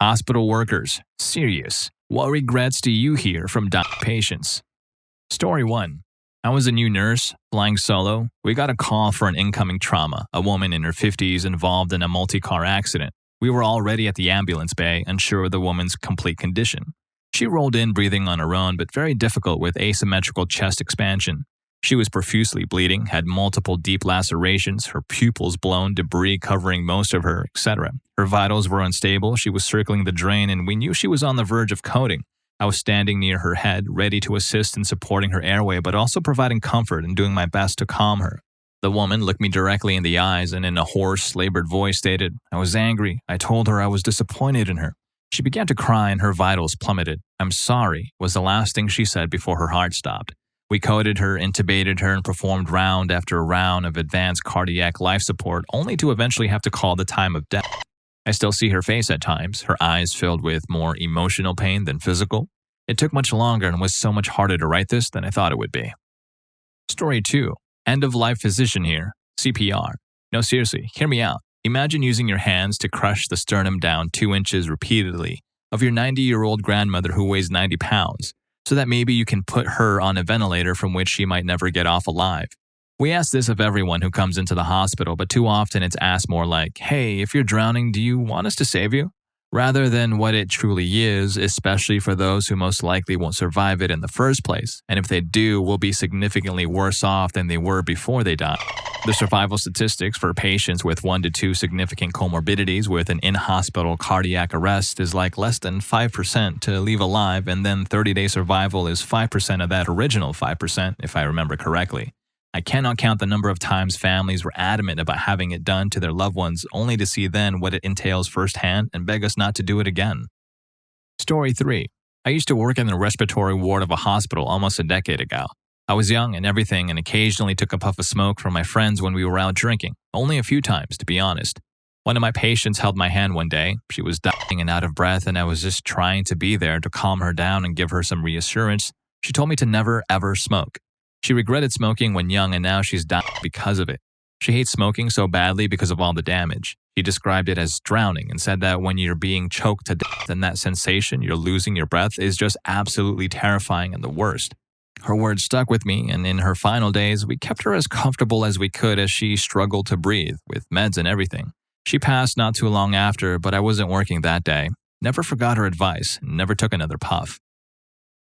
Hospital workers, serious. What regrets do you hear from dying patients? Story 1. I was a new nurse, flying solo. We got a call for an incoming trauma, a woman in her 50s involved in a multi-car accident. We were already at the ambulance bay, unsure of the woman's complete condition. She rolled in breathing on her own, but very difficult with asymmetrical chest expansion. She was profusely bleeding, had multiple deep lacerations, her pupils blown, debris covering most of her, etc. Her vitals were unstable, she was circling the drain, and we knew she was on the verge of coding. I was standing near her head, ready to assist in supporting her airway, but also providing comfort and doing my best to calm her. The woman looked me directly in the eyes and in a hoarse, labored voice stated, "I was angry. I told her I was disappointed in her." She began to cry and her vitals plummeted. "I'm sorry," was the last thing she said before her heart stopped. We coded her, intubated her, and performed round after round of advanced cardiac life support, only to eventually have to call the time of death. I still see her face at times, her eyes filled with more emotional pain than physical. It took much longer and was so much harder to write this than I thought it would be. Story 2. End-of-life physician here. CPR. No, seriously, hear me out. Imagine using your hands to crush the sternum down 2 inches repeatedly of your 90-year-old grandmother who weighs 90 pounds, so that maybe you can put her on a ventilator from which she might never get off alive. We ask this of everyone who comes into the hospital, but too often it's asked more like, "Hey, if you're drowning, do you want us to save you?" rather than what it truly is, especially for those who most likely won't survive it in the first place, and if they do, will be significantly worse off than they were before they died. The survival statistics for patients with 1 to 2 significant comorbidities with an in-hospital cardiac arrest is like less than 5% to leave alive, and then 30-day survival is 5% of that original 5%, if I remember correctly. I cannot count the number of times families were adamant about having it done to their loved ones, only to see then what it entails firsthand and beg us not to do it again. Story 3. I used to work in the respiratory ward of a hospital almost a decade ago. I was young and everything and occasionally took a puff of smoke from my friends when we were out drinking, only a few times, to be honest. One of my patients held my hand one day. She was dying and out of breath, and I was just trying to be there to calm her down and give her some reassurance. She told me to never, ever smoke. She regretted smoking when young, and now she's dying because of it. She hates smoking so badly because of all the damage. She described it as drowning and said that when you're being choked to death and that sensation, you're losing your breath, is just absolutely terrifying and the worst. Her words stuck with me, and in her final days, we kept her as comfortable as we could as she struggled to breathe, with meds and everything. She passed not too long after, but I wasn't working that day. Never forgot her advice, and never took another puff.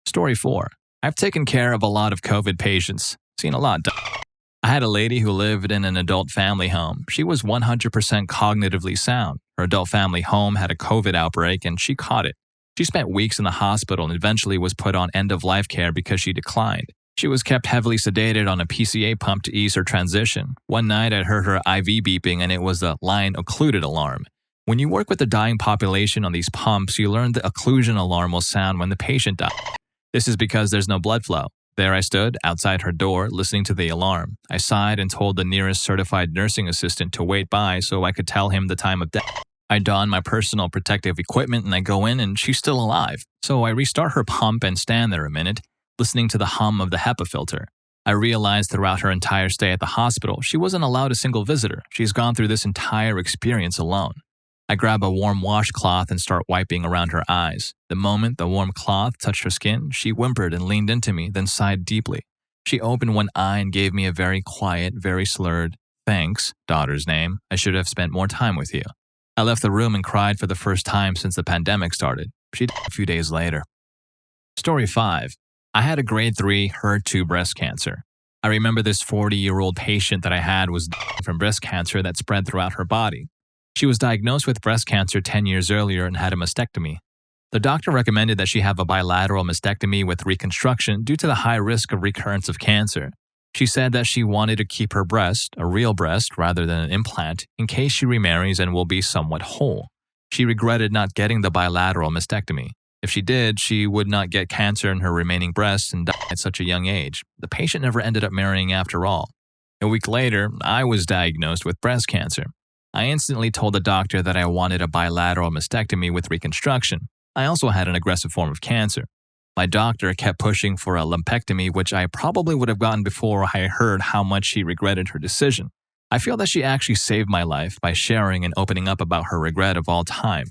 Story 4. I've taken care of a lot of COVID patients, seen a lot die. I had a lady who lived in an adult family home. She was 100% cognitively sound. Her adult family home had a COVID outbreak, and she caught it. She spent weeks in the hospital and eventually was put on end-of-life care because she declined. She was kept heavily sedated on a PCA pump to ease her transition. One night I heard her IV beeping, and it was the line occluded alarm. When you work with the dying population on these pumps, you learn the occlusion alarm will sound when the patient dies. This is because there's no blood flow. There I stood, outside her door, listening to the alarm. I sighed and told the nearest certified nursing assistant to wait by so I could tell him the time of death. I don my personal protective equipment and I go in and she's still alive. So I restart her pump and stand there a minute, listening to the hum of the HEPA filter. I realized throughout her entire stay at the hospital, she wasn't allowed a single visitor. She's gone through this entire experience alone. I grab a warm washcloth and start wiping around her eyes. The moment the warm cloth touched her skin, she whimpered and leaned into me, then sighed deeply. She opened one eye and gave me a very quiet, very slurred, "Thanks, daughter's name. I should have spent more time with you." I left the room and cried for the first time since the pandemic started. She died a few days later. Story 5. I had a grade 3 HER2 breast cancer. I remember this 40-year-old patient that I had was dying from breast cancer that spread throughout her body. She was diagnosed with breast cancer 10 years earlier and had a mastectomy. The doctor recommended that she have a bilateral mastectomy with reconstruction due to the high risk of recurrence of cancer. She said that she wanted to keep her breast, a real breast rather than an implant, in case she remarries and will be somewhat whole. She regretted not getting the bilateral mastectomy. If she did, she would not get cancer in her remaining breasts and die at such a young age. The patient never ended up marrying after all. A week later, I was diagnosed with breast cancer. I instantly told the doctor that I wanted a bilateral mastectomy with reconstruction. I also had an aggressive form of cancer. My doctor kept pushing for a lumpectomy, which I probably would have gotten before I heard how much she regretted her decision. I feel that she actually saved my life by sharing and opening up about her regret of all time.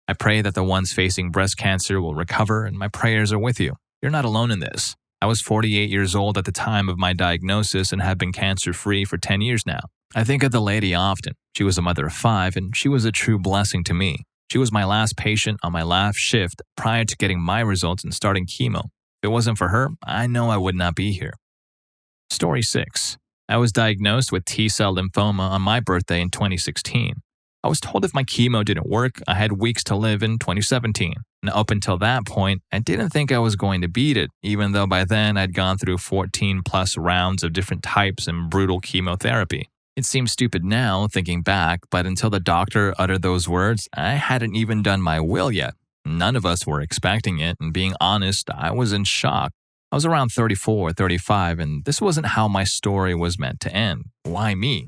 I pray that the ones facing breast cancer will recover, and my prayers are with you. You're not alone in this. I was 48 years old at the time of my diagnosis and have been cancer-free for 10 years now. I think of the lady often. She was a mother of 5, and she was a true blessing to me. She was my last patient on my last shift prior to getting my results and starting chemo. If it wasn't for her, I know I would not be here. Story 6. I was diagnosed with T-cell lymphoma on my birthday in 2016. I was told if my chemo didn't work, I had weeks to live in 2017. And up until that point, I didn't think I was going to beat it, even though by then I'd gone through 14 plus rounds of different types and brutal chemotherapy. It seems stupid now, thinking back, but until the doctor uttered those words, I hadn't even done my will yet. None of us were expecting it, and being honest, I was in shock. I was around 34 or 35, and this wasn't how my story was meant to end. Why me?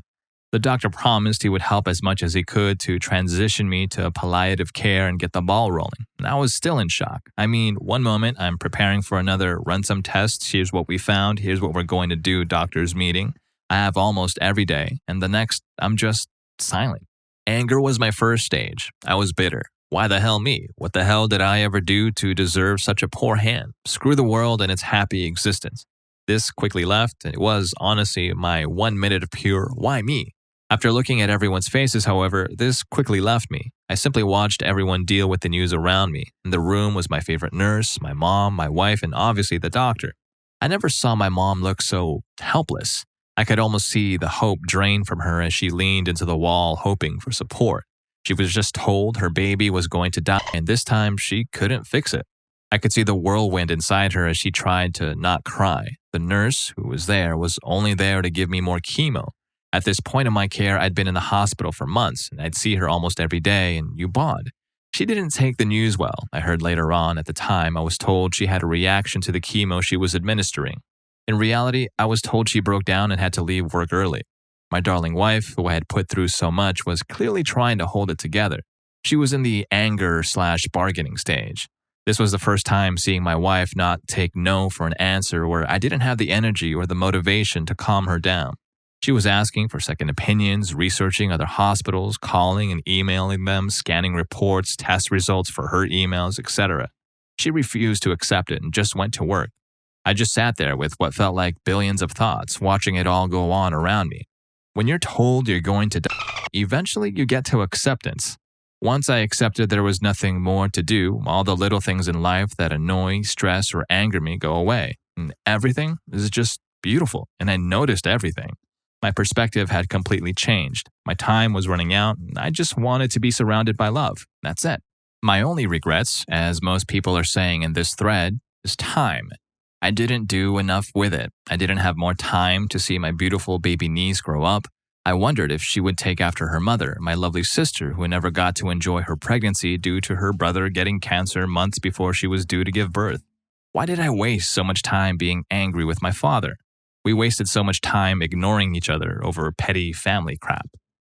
The doctor promised he would help as much as he could to transition me to palliative care and get the ball rolling. And I was still in shock. I mean, one moment I'm preparing for another run some tests, here's what we found, here's what we're going to do, doctor's meeting. I have almost every day, and the next, I'm just silent. Anger was my first stage. I was bitter. Why the hell me? What the hell did I ever do to deserve such a poor hand? Screw the world and its happy existence. This quickly left, and it was, honestly, my 1 minute of pure, why me? After looking at everyone's faces, however, this quickly left me. I simply watched everyone deal with the news around me. In the room was my favorite nurse, my mom, my wife, and obviously the doctor. I never saw my mom look so helpless. I could almost see the hope drain from her as she leaned into the wall hoping for support. She was just told her baby was going to die, and this time she couldn't fix it. I could see the whirlwind inside her as she tried to not cry. The nurse who was there was only there to give me more chemo. At this point in my care, I'd been in the hospital for months, and I'd see her almost every day, and you bond. She didn't take the news well. I heard later on at the time I was told she had a reaction to the chemo she was administering. In reality, I was told she broke down and had to leave work early. My darling wife, who I had put through so much, was clearly trying to hold it together. She was in the anger/bargaining stage. This was the first time seeing my wife not take no for an answer where I didn't have the energy or the motivation to calm her down. She was asking for second opinions, researching other hospitals, calling and emailing them, scanning reports, test results for her emails, etc. She refused to accept it and just went to work. I just sat there with what felt like billions of thoughts, watching it all go on around me. When you're told you're going to die, eventually you get to acceptance. Once I accepted there was nothing more to do, all the little things in life that annoy, stress, or anger me go away. And everything is just beautiful, and I noticed everything. My perspective had completely changed. My time was running out, and I just wanted to be surrounded by love. That's it. My only regrets, as most people are saying in this thread, is time. I didn't do enough with it. I didn't have more time to see my beautiful baby niece grow up. I wondered if she would take after her mother, my lovely sister, who never got to enjoy her pregnancy due to her brother getting cancer months before she was due to give birth. Why did I waste so much time being angry with my father? We wasted so much time ignoring each other over petty family crap.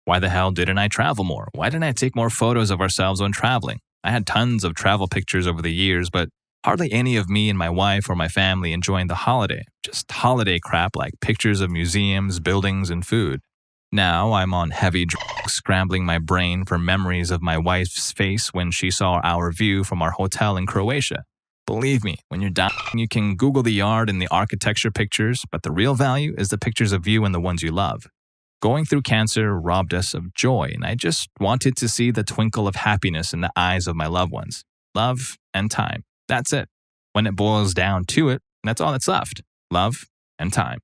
Why the hell didn't I travel more? Why didn't I take more photos of ourselves when traveling? I had tons of travel pictures over the years, but hardly any of me and my wife or my family enjoying the holiday. Just holiday crap like pictures of museums, buildings, and food. Now I'm on heavy drugs, scrambling my brain for memories of my wife's face when she saw our view from our hotel in Croatia. Believe me, when you're dying, you can Google the yard and the architecture pictures, but the real value is the pictures of you and the ones you love. Going through cancer robbed us of joy, and I just wanted to see the twinkle of happiness in the eyes of my loved ones. Love and time. That's it. When it boils down to it, that's all that's left. Love and time.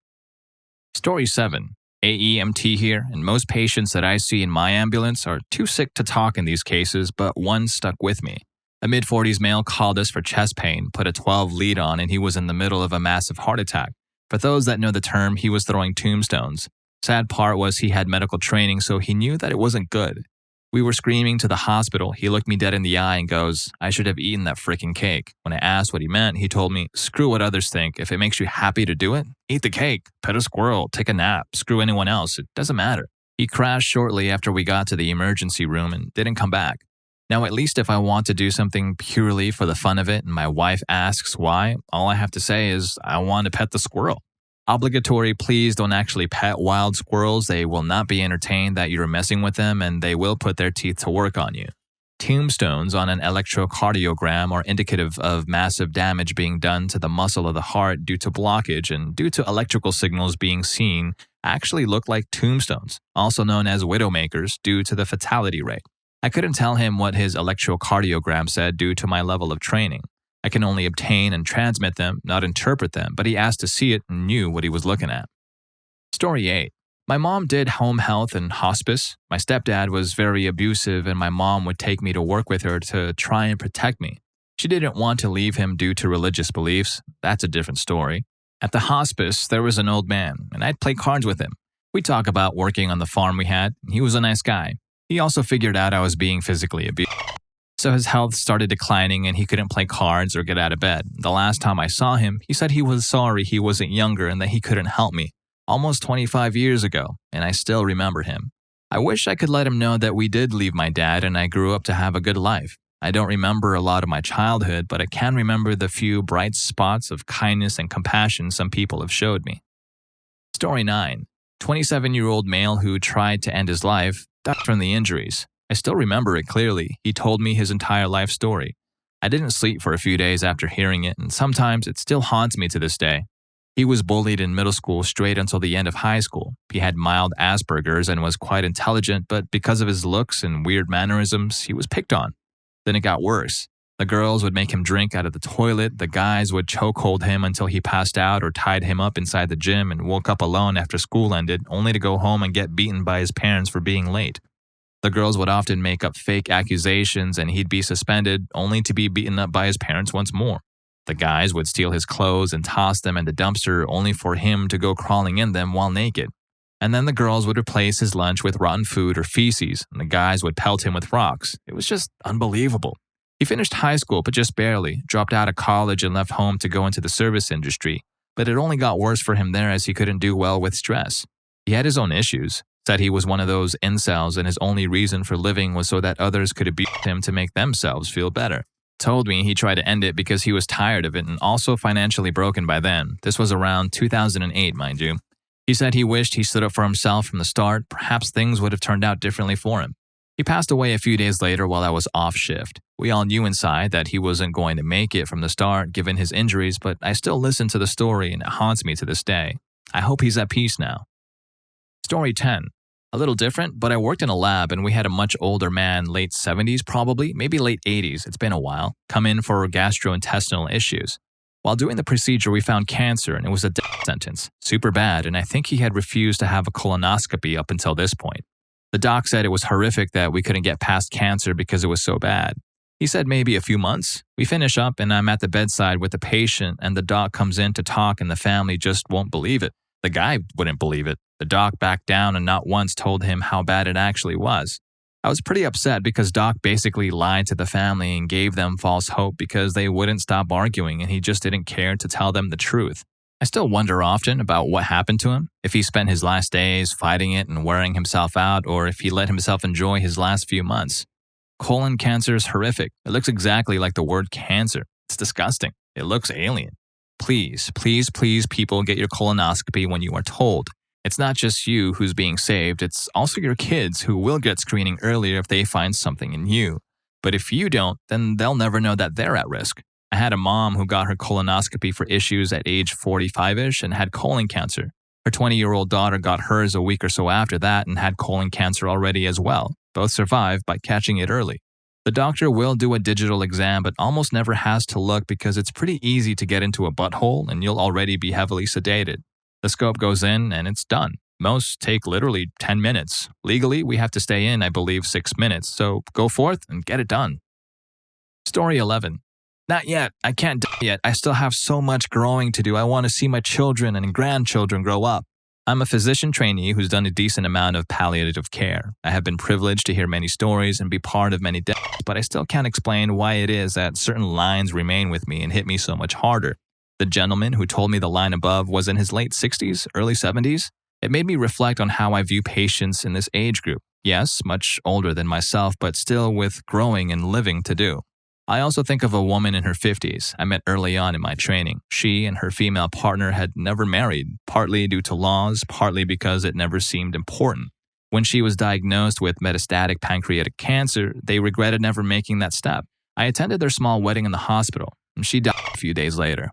Story 7. AEMT here, and most patients that I see in my ambulance are too sick to talk in these cases, but one stuck with me. A mid-40s male called us for chest pain, put a 12 lead on, and he was in the middle of a massive heart attack. For those that know the term, he was throwing tombstones. Sad part was he had medical training, so he knew that it wasn't good. We were screaming to the hospital. He looked me dead in the eye and goes, "I should have eaten that freaking cake." When I asked what he meant, he told me, "Screw what others think. If it makes you happy to do it, eat the cake, pet a squirrel, take a nap, screw anyone else. It doesn't matter." He crashed shortly after we got to the emergency room and didn't come back. Now, at least if I want to do something purely for the fun of it and my wife asks why, all I have to say is, I want to pet the squirrel. Obligatory, please don't actually pet wild squirrels. They will not be entertained that you're messing with them, and they will put their teeth to work on you. Tombstones on an electrocardiogram are indicative of massive damage being done to the muscle of the heart due to blockage and due to electrical signals being seen actually look like tombstones, also known as widowmakers, due to the fatality rate. I couldn't tell him what his electrocardiogram said due to my level of training. I can only obtain and transmit them, not interpret them, but he asked to see it and knew what he was looking at. Story 8. My mom did home health and hospice. My stepdad was very abusive and my mom would take me to work with her to try and protect me. She didn't want to leave him due to religious beliefs. That's a different story. At the hospice, there was an old man, and I'd play cards with him. We'd talk about working on the farm we had. He was a nice guy. He also figured out I was being physically abused. So his health started declining and he couldn't play cards or get out of bed. The last time I saw him, he said he was sorry he wasn't younger and that he couldn't help me. Almost 25 years ago, and I still remember him. I wish I could let him know that we did leave my dad and I grew up to have a good life. I don't remember a lot of my childhood, but I can remember the few bright spots of kindness and compassion some people have showed me. Story 9. 27-year-old male who tried to end his life died from the injuries. I still remember it clearly. He told me his entire life story. I didn't sleep for a few days after hearing it, and sometimes it still haunts me to this day. He was bullied in middle school straight until the end of high school. He had mild Asperger's and was quite intelligent, but because of his looks and weird mannerisms, he was picked on. Then it got worse. The girls would make him drink out of the toilet, the guys would chokehold him until he passed out or tied him up inside the gym and woke up alone after school ended, only to go home and get beaten by his parents for being late. The girls would often make up fake accusations and he'd be suspended, only to be beaten up by his parents once more. The guys would steal his clothes and toss them in the dumpster only for him to go crawling in them while naked. And then the girls would replace his lunch with rotten food or feces, and the guys would pelt him with rocks. It was just unbelievable. He finished high school, but just barely, dropped out of college and left home to go into the service industry. But it only got worse for him there as he couldn't do well with stress. He had his own issues. Said he was one of those incels and his only reason for living was so that others could abuse him to make themselves feel better. Told me he tried to end it because he was tired of it and also financially broken by then. This was around 2008, mind you. He said he wished he stood up for himself from the start. Perhaps things would have turned out differently for him. He passed away a few days later while I was off shift. We all knew inside that he wasn't going to make it from the start given his injuries, but I still listen to the story and it haunts me to this day. I hope he's at peace now. Story 10. A little different, but I worked in a lab and we had a much older man, late 70s probably, maybe late 80s, it's been a while, come in for gastrointestinal issues. While doing the procedure, we found cancer and it was a death sentence. Super bad, and I think he had refused to have a colonoscopy up until this point. The doc said it was horrific that we couldn't get past cancer because it was so bad. He said maybe a few months. We finish up and I'm at the bedside with the patient and the doc comes in to talk and the family just won't believe it. The guy wouldn't believe it. The doc backed down and not once told him how bad it actually was. I was pretty upset because doc basically lied to the family and gave them false hope because they wouldn't stop arguing and he just didn't care to tell them the truth. I still wonder often about what happened to him, if he spent his last days fighting it and wearing himself out, or if he let himself enjoy his last few months. Colon cancer is horrific. It looks exactly like the word cancer. It's disgusting. It looks alien. Please, please, please, people, get your colonoscopy when you are told. It's not just you who's being saved, it's also your kids who will get screening earlier if they find something in you. But if you don't, then they'll never know that they're at risk. I had a mom who got her colonoscopy for issues at age 45-ish and had colon cancer. Her 20-year-old daughter got hers a week or so after that and had colon cancer already as well. Both survived by catching it early. The doctor will do a digital exam but almost never has to look because it's pretty easy to get into a butthole and you'll already be heavily sedated. The scope goes in and it's done. Most take literally 10 minutes. Legally, we have to stay in, I believe, 6 minutes. So go forth and get it done. Story 11. Not yet. I can't die yet. I still have so much growing to do. I want to see my children and grandchildren grow up. I'm a physician trainee who's done a decent amount of palliative care. I have been privileged to hear many stories and be part of many deaths, but I still can't explain why it is that certain lines remain with me and hit me so much harder. The gentleman who told me the line above was in his late 60s, early 70s. It made me reflect on how I view patients in this age group. Yes, much older than myself, but still with growing and living to do. I also think of a woman in her 50s I met early on in my training. She and her female partner had never married, partly due to laws, partly because it never seemed important. When she was diagnosed with metastatic pancreatic cancer, they regretted never making that step. I attended their small wedding in the hospital, and she died a few days later.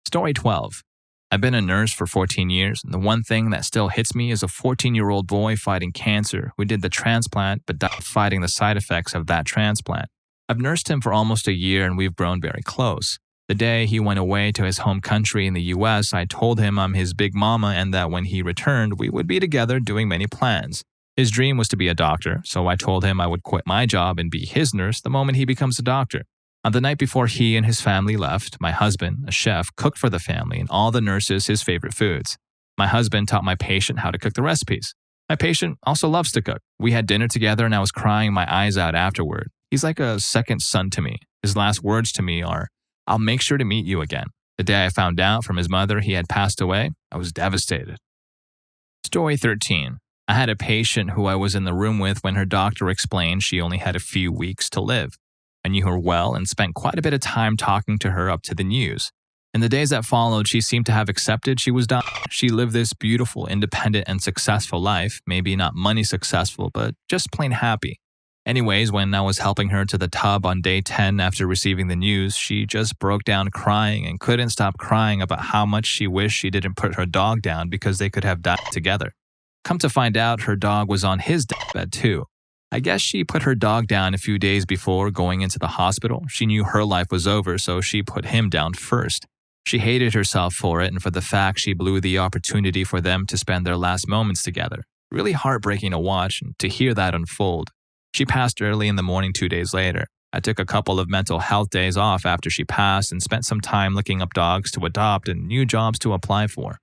Story 12. I've been a nurse for 14 years, and the one thing that still hits me is a 14-year-old boy fighting cancer who did the transplant but died fighting the side effects of that transplant. I've nursed him for almost a year, and we've grown very close. The day he went away to his home country in the US, I told him I'm his big mama and that when he returned, we would be together doing many plans. His dream was to be a doctor, so I told him I would quit my job and be his nurse the moment he becomes a doctor. On the night before he and his family left, my husband, a chef, cooked for the family and all the nurses his favorite foods. My husband taught my patient how to cook the recipes. My patient also loves to cook. We had dinner together and I was crying my eyes out afterward. He's like a second son to me. His last words to me are, "I'll make sure to meet you again." The day I found out from his mother he had passed away, I was devastated. Story 13. I had a patient who I was in the room with when her doctor explained she only had a few weeks to live. I knew her well and spent quite a bit of time talking to her up to the news. In the days that followed, she seemed to have accepted she was dying. She lived this beautiful, independent, and successful life, maybe not money successful, but just plain happy. Anyways, when I was helping her to the tub on day 10 after receiving the news, she just broke down crying and couldn't stop crying about how much she wished she didn't put her dog down because they could have died together. Come to find out, her dog was on his deathbed too. I guess she put her dog down a few days before going into the hospital. She knew her life was over, so she put him down first. She hated herself for it and for the fact she blew the opportunity for them to spend their last moments together. Really heartbreaking to watch and to hear that unfold. She passed early in the morning 2 days later. I took a couple of mental health days off after she passed and spent some time looking up dogs to adopt and new jobs to apply for.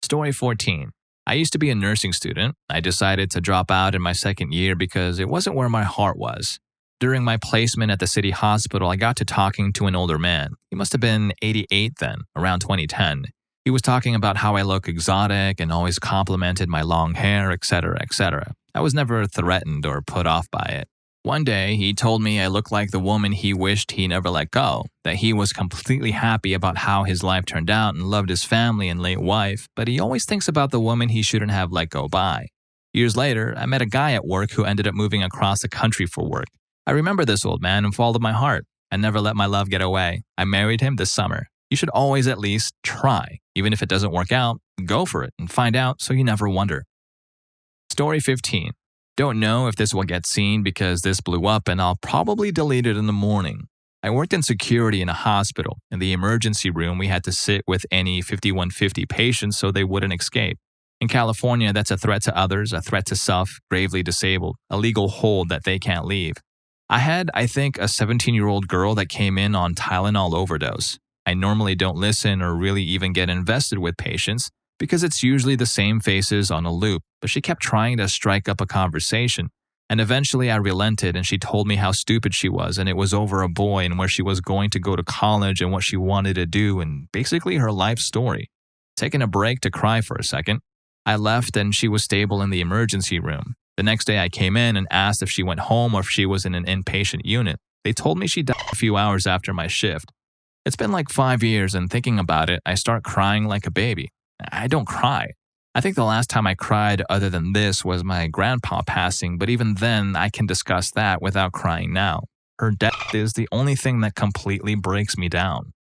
Story 14. I used to be a nursing student. I decided to drop out in my second year because it wasn't where my heart was. During my placement at the city hospital, I got to talking to an older man. He must have been 88 then, around 2010. He was talking about how I look exotic and always complimented my long hair, etc., etc. I was never threatened or put off by it. One day, he told me I looked like the woman he wished he never let go, that he was completely happy about how his life turned out and loved his family and late wife, but he always thinks about the woman he shouldn't have let go by. Years later, I met a guy at work who ended up moving across the country for work. I remember this old man and followed my heart. I never let my love get away. I married him this summer. You should always at least try. Even if it doesn't work out, go for it and find out so you never wonder. Story 15. Don't know if this will get seen because this blew up and I'll probably delete it in the morning. I worked in security in a hospital. In the emergency room, we had to sit with any 5150 patients so they wouldn't escape. In California, that's a threat to others, a threat to self, gravely disabled, a legal hold that they can't leave. I think, a 17-year-old girl that came in on Tylenol overdose. I normally don't listen or really even get invested with patients because it's usually the same faces on a loop, but she kept trying to strike up a conversation. And eventually I relented and she told me how stupid she was and it was over a boy and where she was going to go to college and what she wanted to do and basically her life story. Taking a break to cry for a second, I left and she was stable in the emergency room. The next day I came in and asked if she went home or if she was in an inpatient unit. They told me she died a few hours after my shift. It's been like 5 years and thinking about it, I start crying like a baby. I don't cry. I think the last time I cried other than this was my grandpa passing, but even then I can discuss that without crying now. Her death is the only thing that completely breaks me down.